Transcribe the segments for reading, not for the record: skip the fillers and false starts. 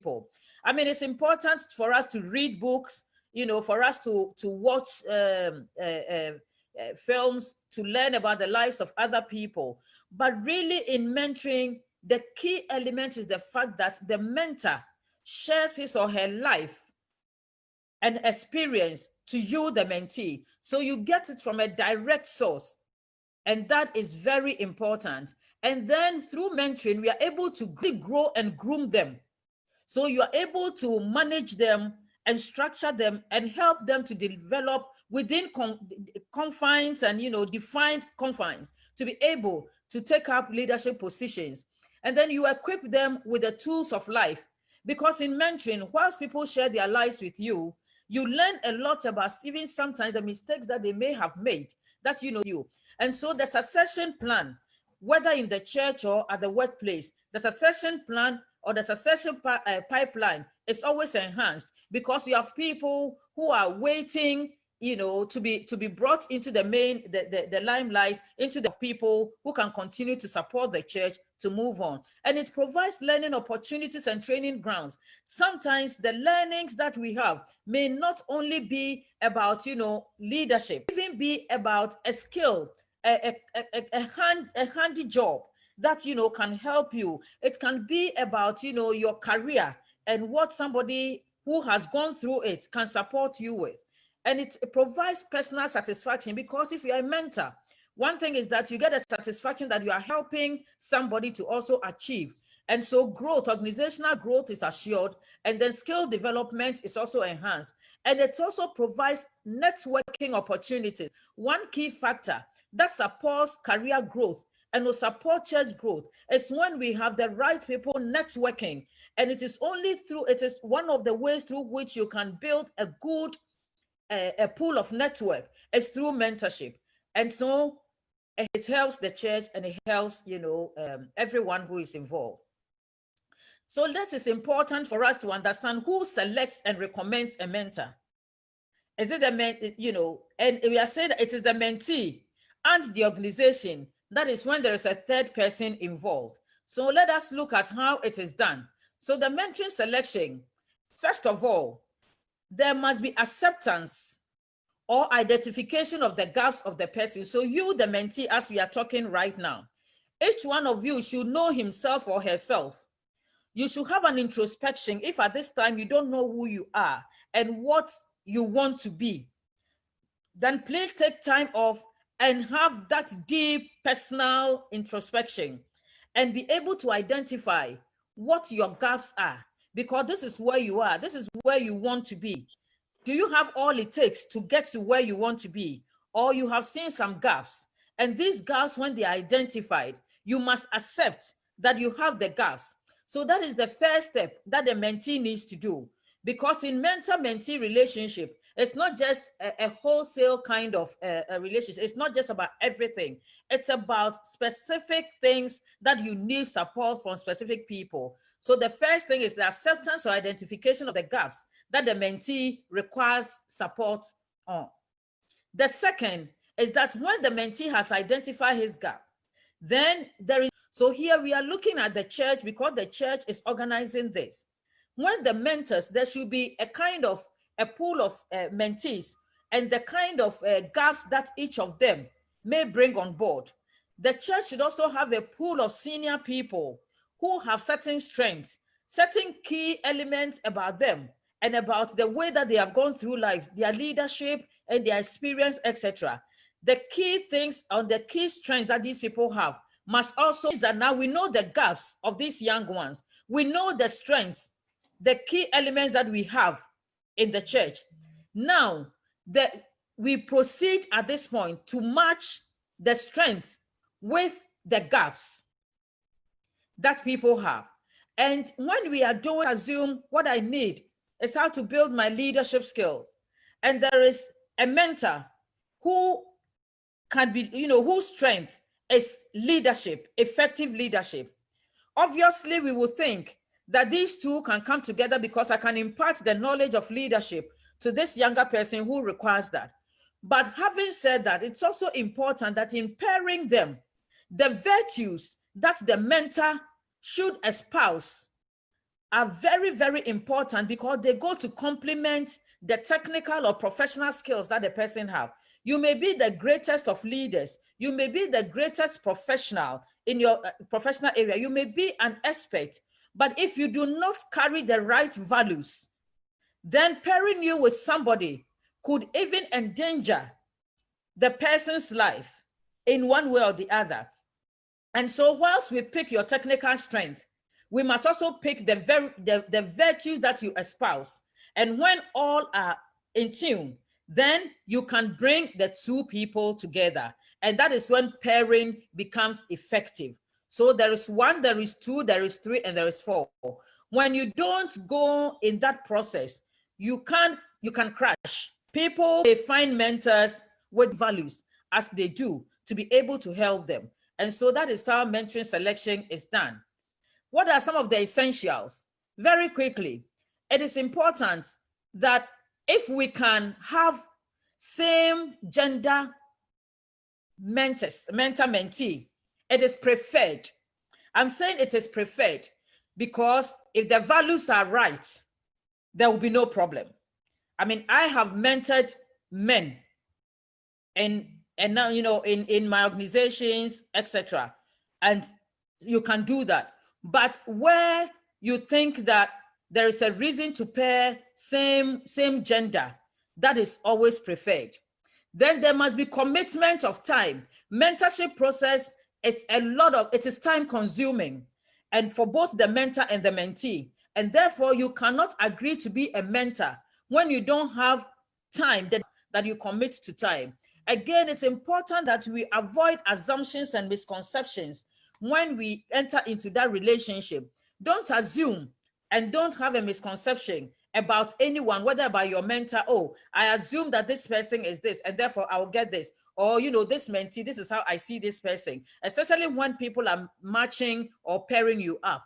people. I mean, it's important for us to read books, for us to watch films, to learn about the lives of other people. But really, in mentoring, the key element is the fact that the mentor shares his or her life and experience to you, the mentee. So you get it from a direct source. And that is very important. And then through mentoring, we are able to grow and groom them. So you are able to manage them and structure them and help them to develop within confines and, defined confines, to be able to take up leadership positions. And then you equip them with the tools of life. Because in mentoring, whilst people share their lives with you, you learn a lot about even sometimes the mistakes that they may have made, that you. And so the succession plan, whether in the church or at the workplace, the succession plan or the succession pipeline is always enhanced, because you have people who are waiting, to be brought into the limelight, into the people who can continue to support the church to move on. And it provides learning opportunities and training grounds. Sometimes the learnings that we have may not only be about, leadership, even be about a skill, a handy job that, can help you. It can be about, your career and what somebody who has gone through it can support you with. And it provides personal satisfaction, because if you're a mentor, one thing is that you get a satisfaction that you are helping somebody to also achieve. And so growth, organizational growth is assured, and then skill development is also enhanced. And it also provides networking opportunities. One key factor that supports career growth and will support church growth is when we have the right people networking. And it is one of the ways through which you can build a good a pool of network is through mentorship. And so it helps the church, and it helps, everyone who is involved. So this is important for us to understand who selects and recommends a mentor. Is it and we are saying that it is the mentee and the organization. That is when there is a third person involved. So let us look at how it is done. So the mentoring selection, first of all, there must be acceptance or identification of the gaps of the person. So you, the mentee, as we are talking right now, each one of you should know himself or herself. You should have an introspection if at this time you don't know who you are and what you want to be. Then please take time off and have that deep personal introspection and be able to identify what your gaps are, because this is where you are. This is where you want to be. Do you have all it takes to get to where you want to be? Or you have seen some gaps, and these gaps, when they are identified, you must accept that you have the gaps. So that is the first step that the mentee needs to do, because in mentor-mentee relationship, it's not just a wholesale kind of a relationship. It's not just about everything. It's about specific things that you need support from specific people. So the first thing is the acceptance or identification of the gaps that the mentee requires support on. The second is that when the mentee has identified his gap, then there is, so here we are looking at the church, because the church is organizing this. When the mentors, there should be a kind of a pool of mentees and the kind of gaps that each of them may bring on board. The church should also have a pool of senior people who have certain strengths, certain key elements about them and about the way that they have gone through life, their leadership and their experience, etc. The key things on the key strengths that these people have must also is that now we know the gaps of these young ones. We know the strengths, the key elements that we have in the church. Now, we proceed at this point to match the strength with the gaps that people have. And when we are doing, assume what I need is how to build my leadership skills. And there is a mentor who can be, whose strength is leadership, effective leadership. Obviously, we will think that these two can come together because I can impart the knowledge of leadership to this younger person who requires that. But having said that, it's also important that in pairing them, the virtues that the mentor should espouse are very, very important because they go to complement the technical or professional skills that the person have. You may be the greatest of leaders. You may be the greatest professional in your professional area. You may be an expert, but if you do not carry the right values, then pairing you with somebody could even endanger the person's life in one way or the other. And so whilst we pick your technical strength, we must also pick the virtues that you espouse. And when all are in tune, then you can bring the two people together. And that is when pairing becomes effective. So there is one, there is two, there is three, and there is four. When you don't go in that process, you can crash. People, they find mentors with values as they do to be able to help them. And so that is how mentoring selection is done. What are some of the essentials? Very quickly, it is important that if we can have same gender mentor-mentee, it is preferred. I'm saying it is preferred because if the values are right, there will be no problem. I mean, I have mentored men and now, you know, in my organizations, etc. And you can do that. But where you think that there is a reason to pair same gender, that is always preferred. Then there must be commitment of time. Mentorship process is it is time consuming, and for both the mentor and the mentee. And therefore you cannot agree to be a mentor when you don't have time that you commit to time. Again, it's important that we avoid assumptions and misconceptions when we enter into that relationship. Don't assume and don't have a misconception about anyone, whether about your mentor. Oh, I assume that this person is this, and therefore I will get this. Or, you know, this mentee, this is how I see this person, especially when people are matching or pairing you up.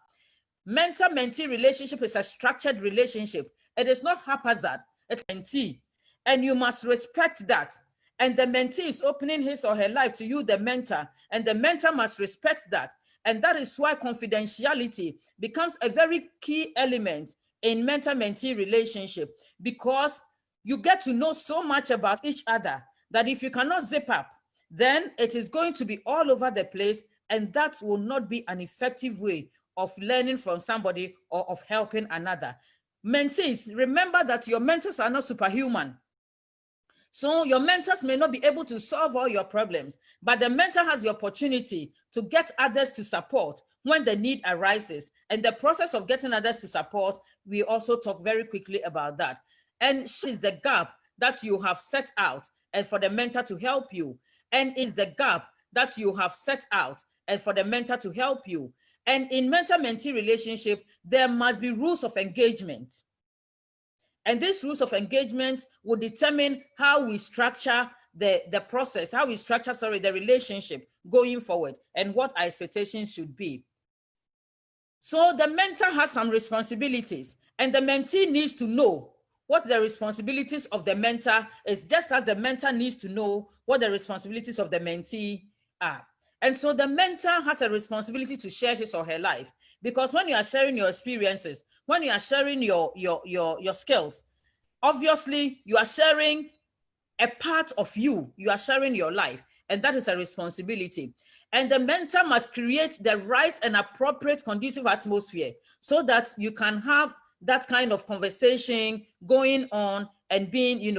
Mentor-mentee relationship is a structured relationship. It is not haphazard. It's mentee, and you must respect that. And the mentee is opening his or her life to you, the mentor, and the mentor must respect that. And that is why confidentiality becomes a very key element in mentor-mentee relationship, because you get to know so much about each other that if you cannot zip up, then it is going to be all over the place, and that will not be an effective way of learning from somebody or of helping another. Mentees, remember that your mentors are not superhuman. So your mentors may not be able to solve all your problems, but the mentor has the opportunity to get others to support when the need arises. And the process of getting others to support, we also talk very quickly about that. And is the gap that you have set out and for the mentor to help you. And is the gap that you have set out and for the mentor to help you. And in mentor-mentee relationship, there must be rules of engagement. And these rules of engagement will determine how we structure the process, how we structure, the relationship going forward, and what our expectations should be. So the mentor has some responsibilities, and the mentee needs to know what the responsibilities of the mentor is, just as the mentor needs to know what the responsibilities of the mentee are. And so the mentor has a responsibility to share his or her life, because when you are sharing your experiences, when you are sharing your skills, obviously you are sharing a part of you, you are sharing your life, and that is a responsibility. And the mentor must create the right and appropriate conducive atmosphere so that you can have that kind of conversation going on and being,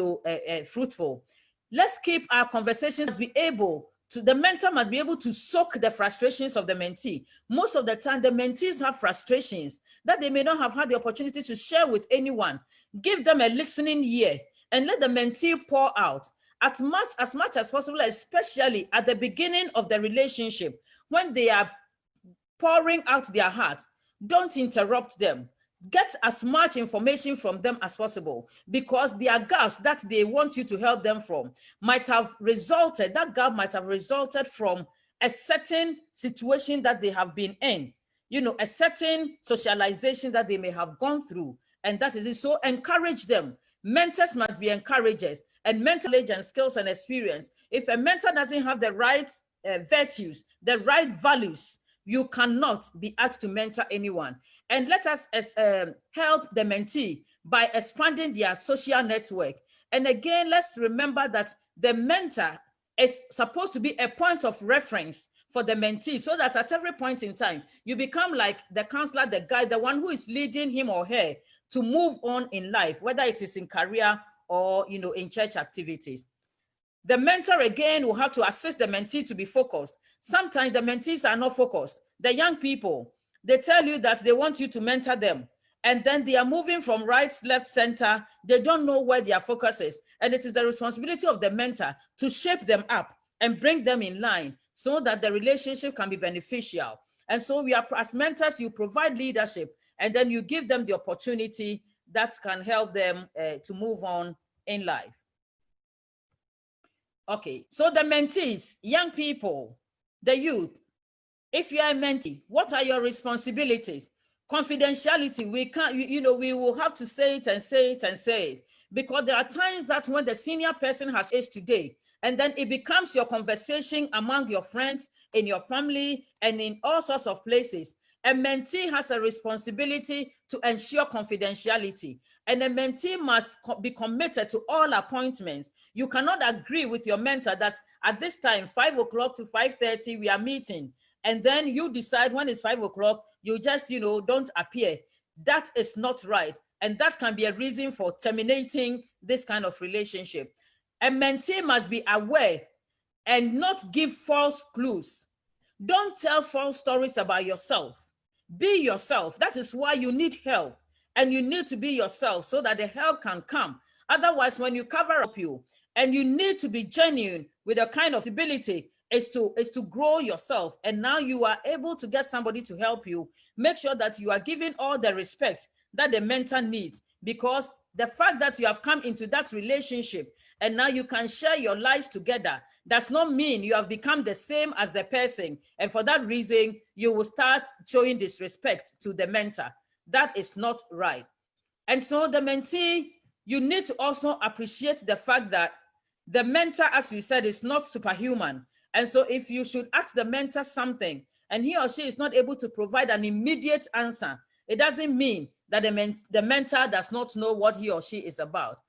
fruitful. Let's keep our conversations be able to, the mentor must be able to soak the frustrations of the mentee. Most of the time, the mentees have frustrations that they may not have had the opportunity to share with anyone. Give them a listening ear and let the mentee pour out as much as possible, especially at the beginning of the relationship. When they are pouring out their hearts, don't interrupt them. Get as much information from them as possible, because there are gaps that they want you to help them from that gap might have resulted from a certain situation that they have been in, a certain socialization that they may have gone through. And that is it. So encourage them. Mentors must be encouragers, and mentor knowledge and skills and experience. If a mentor doesn't have the right virtues, the right values, you cannot be asked to mentor anyone. And let us help the mentee by expanding their social network. And again, let's remember that the mentor is supposed to be a point of reference for the mentee, so that at every point in time, you become like the counselor, the guide, the one who is leading him or her to move on in life, whether it is in career or, you know, in church activities. The mentor again will have to assist the mentee to be focused. Sometimes the mentees are not focused. The young people, they tell you that they want you to mentor them, and then they are moving from right, left, center. They don't know where their focus is. And it is the responsibility of the mentor to shape them up and bring them in line so that the relationship can be beneficial. And so we are, as mentors, you provide leadership, and then you give them the opportunity that can help them to move on in life. Okay, so the mentees, young people, the youth, if you are a mentee, what are your responsibilities? Confidentiality, we can't, we will have to say it and say it and say it, because there are times that when the senior person has age today, and then it becomes your conversation among your friends, in your family, and in all sorts of places. A mentee has a responsibility to ensure confidentiality, and a mentee must be committed to all appointments. You cannot agree with your mentor that at this time, 5 o'clock to 5:30, we are meeting, and then you decide when it's 5 o'clock, you just, don't appear. That is not right, and that can be a reason for terminating this kind of relationship. A mentee must be aware and not give false clues. Don't tell false stories about yourself. Be yourself. That is why you need help, and you need to be yourself so that the help can come. Otherwise, when you cover up you, and you need to be genuine with a kind of ability is to grow yourself, and now you are able to get somebody to help you. Make sure that you are giving all the respect that the mentor needs, because the fact that you have come into that relationship and now you can share your lives together does not mean you have become the same as the person, and for that reason you will start showing disrespect to the mentor. That is not right. And so the mentee, you need to also appreciate the fact that the mentor, as we said, is not superhuman. And so if you should ask the mentor something and he or she is not able to provide an immediate answer, it doesn't mean that the mentor does not know what he or she is about.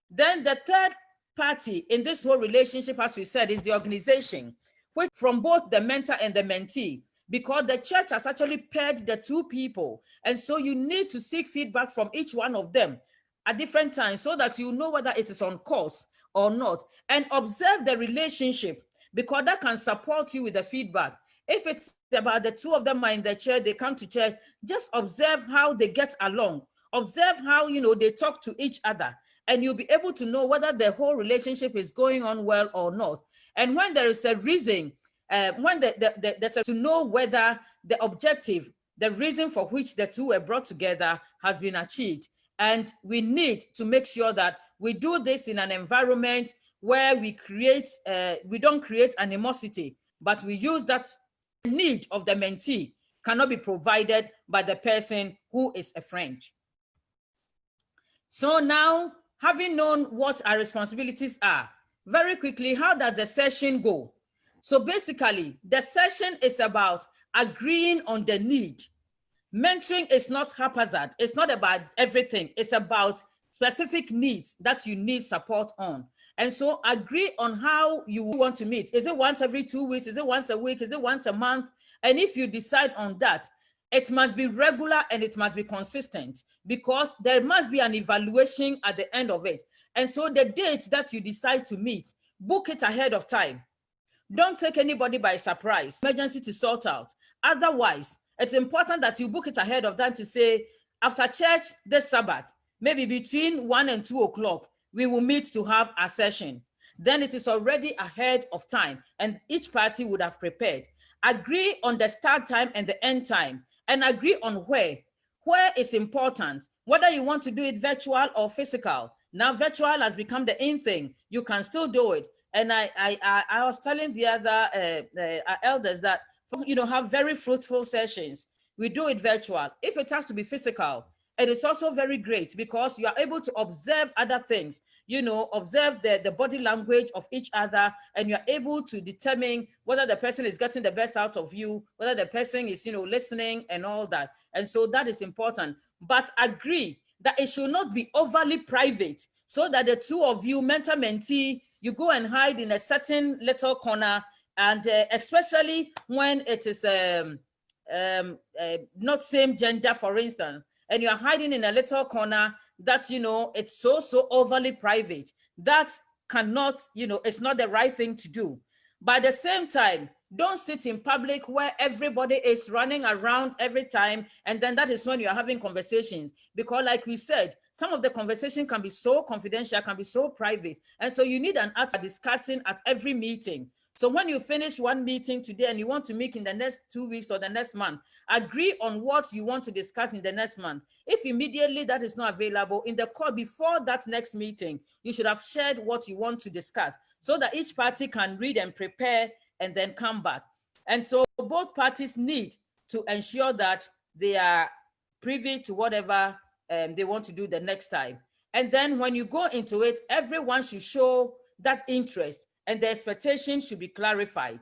Then the third party in this whole relationship, as we said, is the organization, which from both the mentor and the mentee, because the church has actually paired the two people. And so you need to seek feedback from each one of them at different times so that you know whether it is on course or not, and observe the relationship, because that can support you with the feedback. If it's about the two of them are in the church, they come to church, just observe how they get along. Observe how, they talk to each other, and you'll be able to know whether the whole relationship is going on well or not. And when there is a reason, there's to know whether the objective, the reason for which the two were brought together has been achieved. And we need to make sure that we do this in an environment where we don't create animosity, but we use that need of the mentee cannot be provided by the person who is a friend. So now, having known what our responsibilities are, very quickly, how does the session go? So basically, the session is about agreeing on the need. Mentoring is not haphazard. It's not about everything. It's about specific needs that you need support on. And so agree on how you want to meet. Is it once every 2 weeks? Is it once a week? Is it once a month? And if you decide on that, it must be regular and it must be consistent, because there must be an evaluation at the end of it. And so the date that you decide to meet, book it ahead of time. Don't take anybody by surprise. Emergency to sort out. Otherwise, it's important that you book it ahead of time to say, after church this Sabbath, maybe between 1 and 2 o'clock, we will meet to have a session. Then it is already ahead of time, and each party would have prepared. Agree on the start time and the end time, and agree on where. Where is important, whether you want to do it virtual or physical. Now virtual has become the in thing. You can still do it. And I was telling the other elders that, have very fruitful sessions. We do it virtual. If it has to be physical, It is also very great because you are able to observe other things, observe the body language of each other, and you're able to determine whether the person is getting the best out of you, whether the person is, listening and all that. And so that is important. But agree that it should not be overly private, so that the two of you, mentor-mentee, you go and hide in a certain little corner, and especially when it is not same gender, for instance, and you're hiding in a little corner that, it's so overly private. That cannot, it's not the right thing to do. But at the same time, don't sit in public where everybody is running around every time, and then that is when you're having conversations. Because like we said, some of the conversation can be so confidential, can be so private. And so you need an actor discussing at every meeting. So when you finish one meeting today and you want to meet in the next 2 weeks or the next month, agree on what you want to discuss in the next month. If immediately that is not available, in the call before that next meeting, you should have shared what you want to discuss, so that each party can read and prepare and then come back. And so both parties need to ensure that they are privy to whatever they want to do the next time. And then when you go into it, everyone should show that interest, and the expectation should be clarified.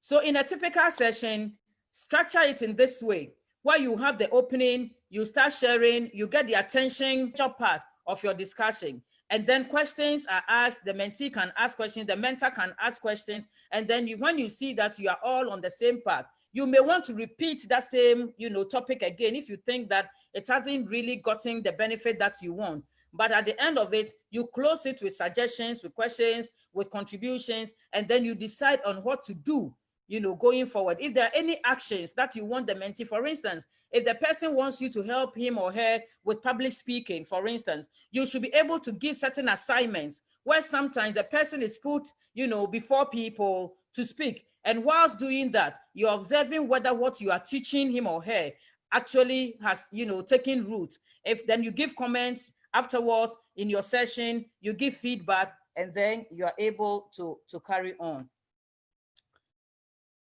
So in a typical session, structure it in this way, where you have the opening, you start sharing, you get the attention part of your discussion, and then questions are asked. The mentee can ask questions, the mentor can ask questions, and then when you see that you are all on the same path, you may want to repeat that same topic again if you think that it hasn't really gotten the benefit that you want. But at the end of it, you close it with suggestions, with questions, with contributions, and then you decide on what to do, going forward. If there are any actions that you want the mentee, for instance, if the person wants you to help him or her with public speaking, for instance, you should be able to give certain assignments where sometimes the person is put, before people to speak. And whilst doing that, you're observing whether what you are teaching him or her actually has, taken root. If then you give comments afterwards in your session, you give feedback, and then you are able to carry on.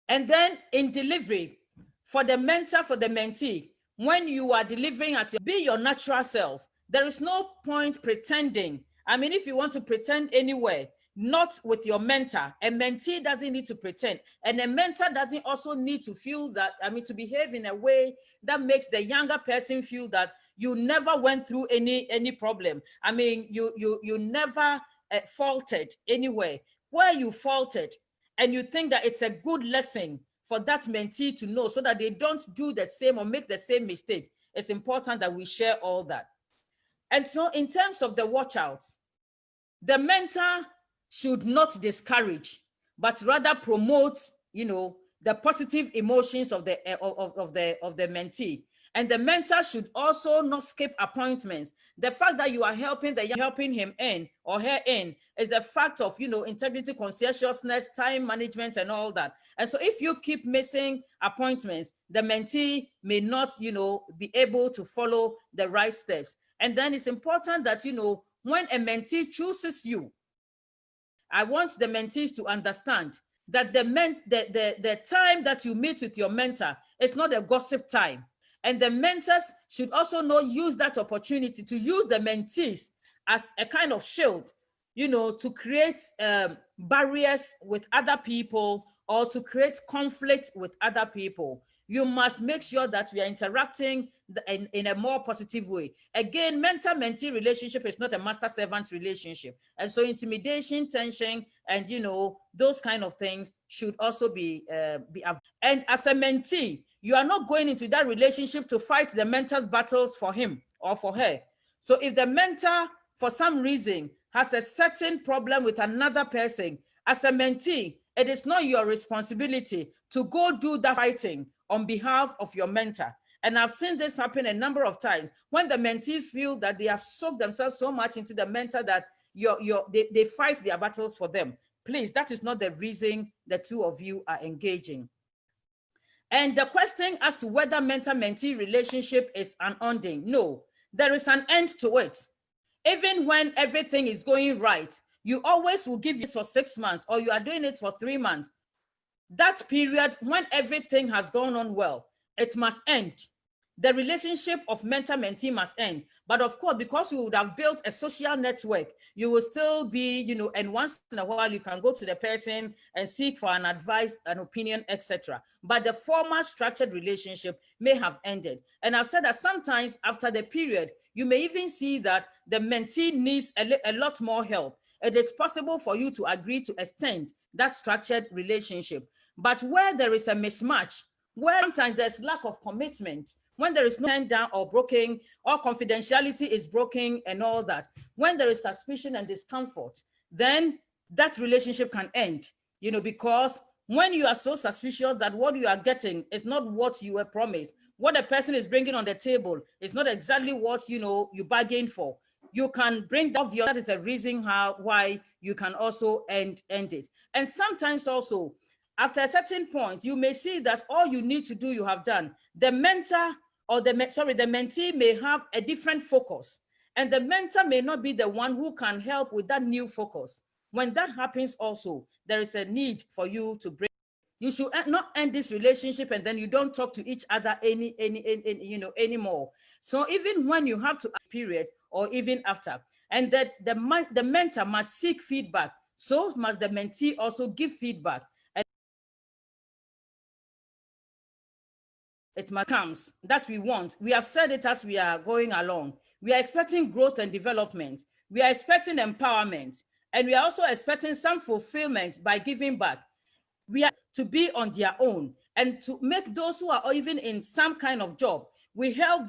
And then in delivery, for the mentor, for the mentee, when you are delivering be your natural self. There is no point pretending. I mean, if you want to pretend anywhere, not with your mentor. A mentee doesn't need to pretend, and a mentor doesn't also need to feel that, to behave in a way that makes the younger person feel that you never went through any problem. You never faulted anywhere. Where you faulted, and you think that it's a good lesson for that mentee to know, so that they don't do the same or make the same mistake. It's important that we share all that. And so in terms of the watch outs, the mentor should not discourage, but rather promote, the positive emotions of the mentee. And the mentor should also not skip appointments. The fact that you are helping him in or her in is the fact of, integrity, conscientiousness, time management, and all that. And so if you keep missing appointments, the mentee may not, be able to follow the right steps. And then it's important that, when a mentee chooses you, I want the mentees to understand that the time that you meet with your mentor is not a gossip time. And the mentors should also not use that opportunity to use the mentees as a kind of shield, to create barriers with other people or to create conflict with other people. You must make sure that we are interacting in a more positive way. Again, mentor-mentee relationship is not a master-servant relationship. And so intimidation, tension, and, those kind of things should also be avoided. And as a mentee, you are not going into that relationship to fight the mentor's battles for him or for her. So if the mentor, for some reason, has a certain problem with another person, as a mentee, it is not your responsibility to go do the fighting on behalf of your mentor. And I've seen this happen a number of times when the mentees feel that they have soaked themselves so much into the mentor that they fight their battles for them. Please, that is not the reason the two of you are engaging. And the question as to whether mentor-mentee relationship is an ending, no, there is an end to it. Even when everything is going right, you always will give it for 6 months, or you are doing it for 3 months. That period, when everything has gone on well, it must end. the relationship of mentor-mentee must end. But of course, because you would have built a social network, you will still be, you know, and once in a while you can go to the person and seek for an advice, an opinion, etc. But the formal structured relationship may have ended. And I've said that sometimes after the period, you may even see that the mentee needs a lot more help. It is possible for you to agree to extend that structured relationship. But where there is a mismatch, where sometimes there's lack of commitment, when there is no turn down or broken, or confidentiality is broken and all that, when there is suspicion and discomfort, then that relationship can end, you know, because when you are so suspicious that what you are getting is not what you were promised, what the person is bringing on the table is not exactly what, you know, you bargained for, you can bring that obvious. That is a reason why you can also end it. And sometimes also, after a certain point, you may see that all you need to do, you have done. The mentor or the mentee may have a different focus, and the mentor may not be the one who can help with that new focus. When that happens also, there is a need for you to break. You should not end this relationship and then you don't talk to each other anymore. So even when you have to period or even after, and that the mentor must seek feedback, so must the mentee also give feedback. And it must come that we want. We have said it as we are going along. We are expecting growth and development. We are expecting empowerment. And we are also expecting some fulfillment by giving back. We are to be on their own and to make those who are even in some kind of job, we help them